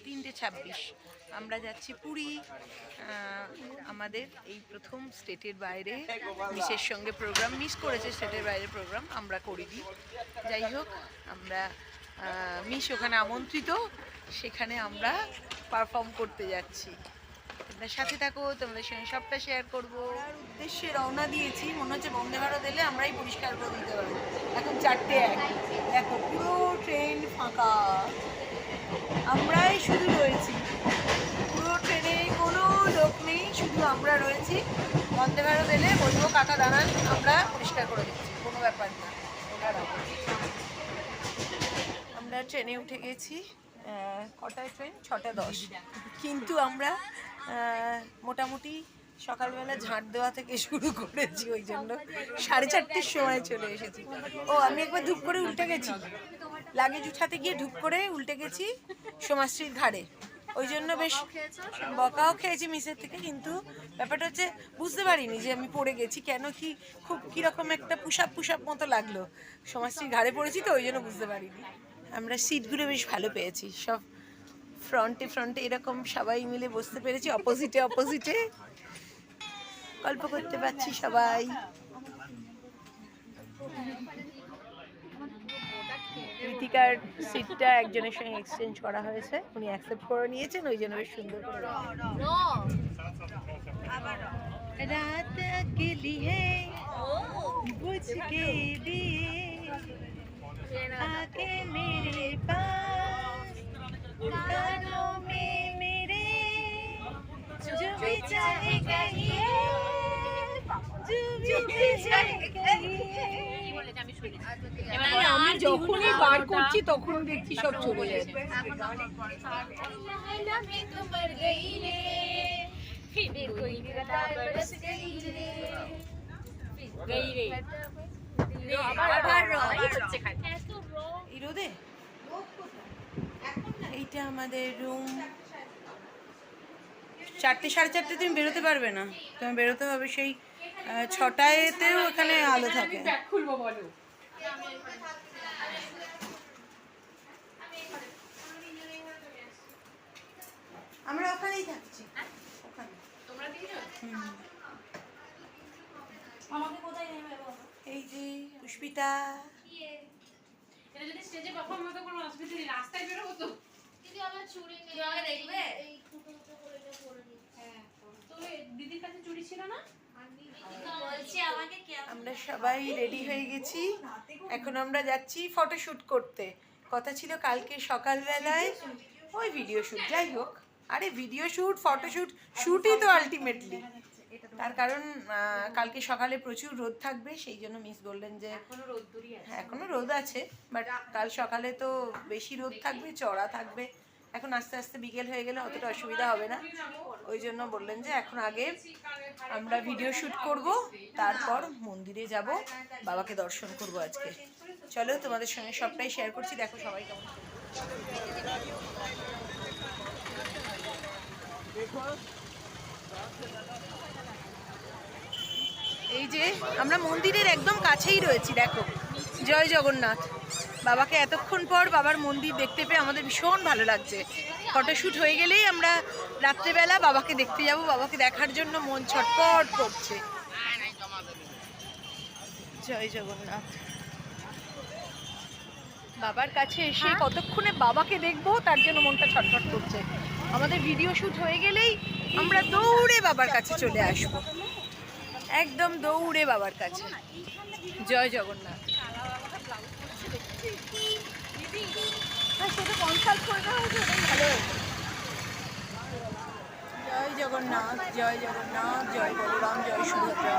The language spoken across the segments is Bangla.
3:26 আমরা যাচ্ছি পুরী। আমাদের এই প্রথম স্টেটের বাইরে মিসের সঙ্গে প্রোগ্রাম, মিস করেছে স্টেটের বাইরে প্রোগ্রাম, আমরা করিনি। যাই হোক, আমরা মিস ওখানে আমন্ত্রিত, সেখানে আমরা পারফর্ম করতে যাচ্ছি। তোমরা সাথে থাকো, তোমাদের সঙ্গে সবটা শেয়ার করবো। উদ্দেশ্যে রওনা দিয়েছি, মনে হচ্ছে বন্দে ভারত এলে আমরাই পরিষ্কার করে দিতে পারবো। এখন 4:01, দেখো পুরো ট্রেন ফাঁকা, আমরাই শুধু রয়েছি, পুরো ট্রেনে কোনো লোক নেই, শুধু আমরা রয়েছি। বন্দে ভারত এলে বলবো কাকা দাঁড়ান, আমরা পরিষ্কার করে দিচ্ছি, কোনো ব্যাপার না। আমরা ট্রেনে উঠে গেছি। কটায় ট্রেন? 6:10। কিন্তু আমরা মোটামুটি সকালবেলা ঝাঁট দেওয়া থেকে শুরু করেছি, ওই জন্য 4:30 সময় চলে এসেছি। ও আমি একবার ধূপ করে উল্টে গেছি, লাগেজ উঠাতে গিয়ে ধূপ করে উল্টে গেছি সমাজশ্রীর ঘাড়ে, ওই জন্য বেশ বকাও খেয়েছি মিসের থেকে। কিন্তু ব্যাপারটা হচ্ছে বুঝতে পারিনি যে আমি পড়ে গেছি, কেন কি খুব কীরকম একটা পুষাপ মতো লাগলো, সমাজশ্রীর ঘাড়ে পড়েছি তো, ওই জন্য বুঝতে পারিনি। আমরা সিটগুলো বেশ ভালো পেয়েছি, সব ফ্রন্টে এরকম সবাই মিলে বসতে পেরেছি, অপোজিটে গল্প করতে পারছি সবাই। ঋতিকার সিটটা একজনের সঙ্গে এক্সচেঞ্জ করা হয়েছে, উনি অ্যাকসেপ্ট করে নিয়েছেন, ওই জন্য বেশ সুন্দর করে। রাত কে লিয়ে বুঝ কে দিয়ে आके मेरे पास कानों में मेरे जो भी चाहे कहिए, जो भी चाहे कहिए। আমি যখনই বার করছি তখন দেখছি সব চলে যায়। এইটা আমাদের রুম। 4টে 4:30 তুমি বেরোতে পারবে না, তুমি বেরোতে হবে সেই 6টায়তেও ওখানে আলো থাকে। আমরা ওখানেই থাকছি। এই যে পুষ্পিতা, এটা যদি স্টেজে পারফর্ম হতো কোনো অসুবিধা নেই, রাস্তায় বের হতো। দিদি আমার চুড়ি নেই, তুমি আগে দেখবে এই ফুটো করে এটা পরে দিই। হ্যাঁ, তো দিদির কাছে চুড়ি ছিল না? বলছি আমাকে কি, আমরা সবাই রেডি হয়ে গেছি, এখন আমরা যাচ্ছি ফটোশুট করতে। কথা ছিল কালকে সকালবেলায় ওই ভিডিও শুট, যাই হোক, আরে ভিডিও শুট ফটোশুট শুটই তো আলটিমেটলি। তার কারণ কালকে সকালে প্রচুর রোদ থাকবে, সেই জন্য মিস বললেন যে এখনো রোদ আছে, বাট কাল সকালে তো বেশি রোদ থাকবে, চড়া থাকবে। এখন আস্তে আস্তে বিকেল হয়ে গেলে অতটা অসুবিধা হবে না, ওই জন্য বললেন যে এখন আগে আমরা ভিডিও শ্যুট করব, তারপর মন্দিরে যাব, বাবাকে দর্শন করব আজকে। চলো তোমাদের সঙ্গে সবটাই শেয়ার করছি, দেখো সবাই কেমন। এই যে আমরা মন্দিরের একদম কাছেই রয়েছি, দেখো জয় জগন্নাথ। বাবাকে এতক্ষণ পর বাবার মন্দির দেখতে পেয়ে আমাদের ভীষণ ভালো লাগছে। ফটোশ্যুট হয়ে গেলেই আমরা রাত্রেবেলা বাবাকে দেখতে যাব, বাবাকে দেখার জন্য মন ছটফট করছে। জয় জগন্নাথ। বাবার কাছে এসে কতক্ষণে বাবাকে দেখবো তার জন্য মনটা ছটফট করছে। আমাদের ভিডিও শ্যুট হয়ে গেলেই আমরা দৌড়ে বাবার কাছে চলে আসবো, একদম দৌড়ে বাবার কাছে। জয় জগন্নাথ। জয় জগন্নাথ, জয় জগন্নাথ, জয় বলরাম, জয় সুভদ্রা।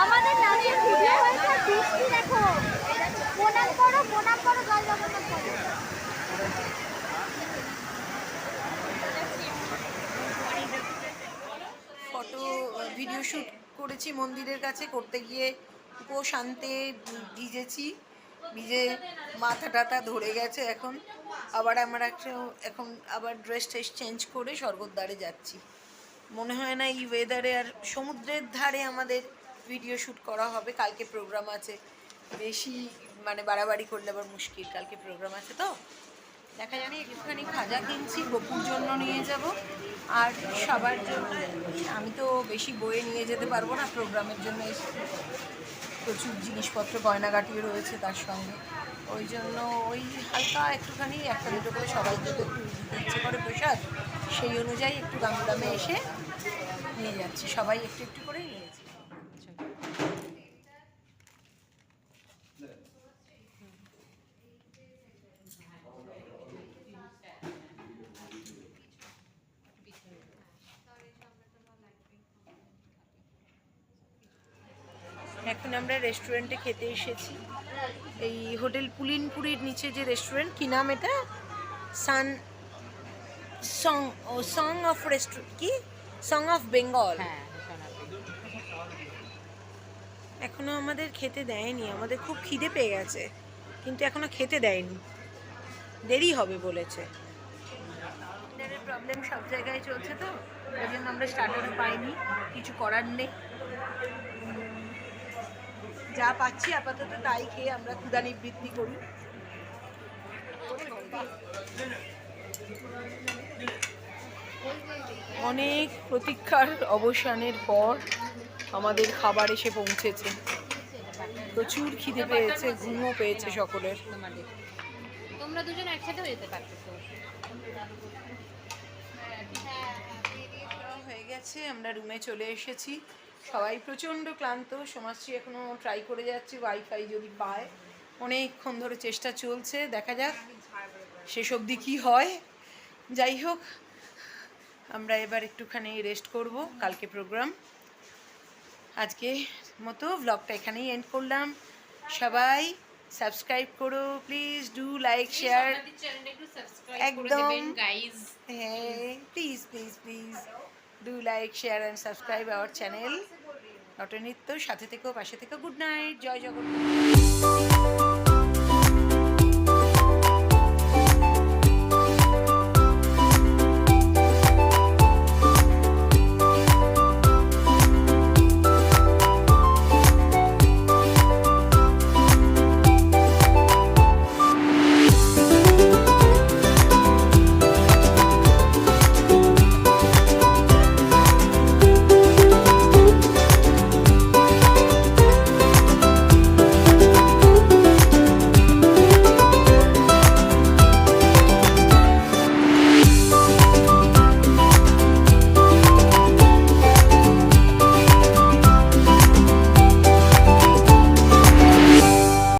আমাদের নাচের ভিডিও হয়েছে, বৃষ্টি দেখো, প্রণাম করো জয় জগন্নাথ করো। ফটো ভিডিও শ্যুট করেছি মন্দিরের কাছে, করতে গিয়ে উপোস আনতে ভিজেছি, ভিজে মাথা টাথা ধরে গেছে। এখন আবার এখন আবার ড্রেস ট্রেস চেঞ্জ করে স্বর্গদ্বারে যাচ্ছি। মনে হয় না এই ওয়েদারে আর সমুদ্রের ধারে আমাদের ভিডিও শ্যুট করা হবে। কালকে প্রোগ্রাম আছে, বেশি মানে বাড়াবাড়ি করলে আবার মুশকিল। কালকে প্রোগ্রাম আছে তো দেখা জানি। একটুখানি খাজা কিনছি, গপুর জন্য নিয়ে যাব আর সবার জন্য। আমি তো বেশি বয়ে নিয়ে যেতে পারবো না, প্রোগ্রামের জন্য প্রচুর জিনিসপত্র গয়নাগাটিও রয়েছে তার সঙ্গে। ওই জন্য ওই হালকা একটুখানি একটা দুটো করে সবাই যদি একটু দিতে ইচ্ছে করে প্রসাদ, সেই অনুযায়ী একটু দামে দামে এসে নিয়ে যাচ্ছি। সবাই একটু একটু করেই নিয়েছি। এখন আমরা রেস্টুরেন্টে খেতে এসেছি, এই হোটেল পুলিনপুরির নিচে যে রেস্টুরেন্ট, কি নাম এটা? সং অফ রেস্টুরেন্ট, কি সং অফ বেঙ্গল। এখনো আমাদের খেতে দেয়নি, আমাদের খুব খিদে পেয়ে গেছে কিন্তু এখনো খেতে দেয়নি, দেরি হবে বলেছে। প্রবলেম সব জায়গায় চলছে তো, ওই জন্য আমরা স্টার্টারও পাইনি, কিছু করার নেই। যা পাচ্ছি আপাতত তাই খেয়ে আমরা ক্ষুধা নিবৃত্তি করি। অনেক প্রতীক্ষার অবসানের পর আমাদের খাবার এসে পৌঁছেছে। প্রচুর খিদে পেয়েছে, ঘুমও পেয়েছে সকলের। তোমরা দুজন একসাথে যেতে পারতেছো। হয়ে গেছে, আমরা রুমে চলে এসেছি। সবাই প্রচণ্ড ক্লান্ত। সমাজশ্রী এখনো ট্রাই করে যাচ্ছে ওয়াইফাই যদি পায়, অনেকক্ষণ ধরে চেষ্টা চলছে, দেখা যাক শেষ অবধি কী হয়। যাই হোক, আমরা এবার একটুখানি রেস্ট করব, কালকে প্রোগ্রাম। আজকে মতো ব্লগটা এখানেই এন্ড করলাম। সবাই সাবস্ক্রাইব করো প্লিজ, ডু লাইক শেয়ার একদম, হ্যাঁ please please please do like share and subscribe our channel নটনৃত্য। সাথে থেকেও, পাশে থেকেও। গুড নাইট, জয় জগন্নাথ।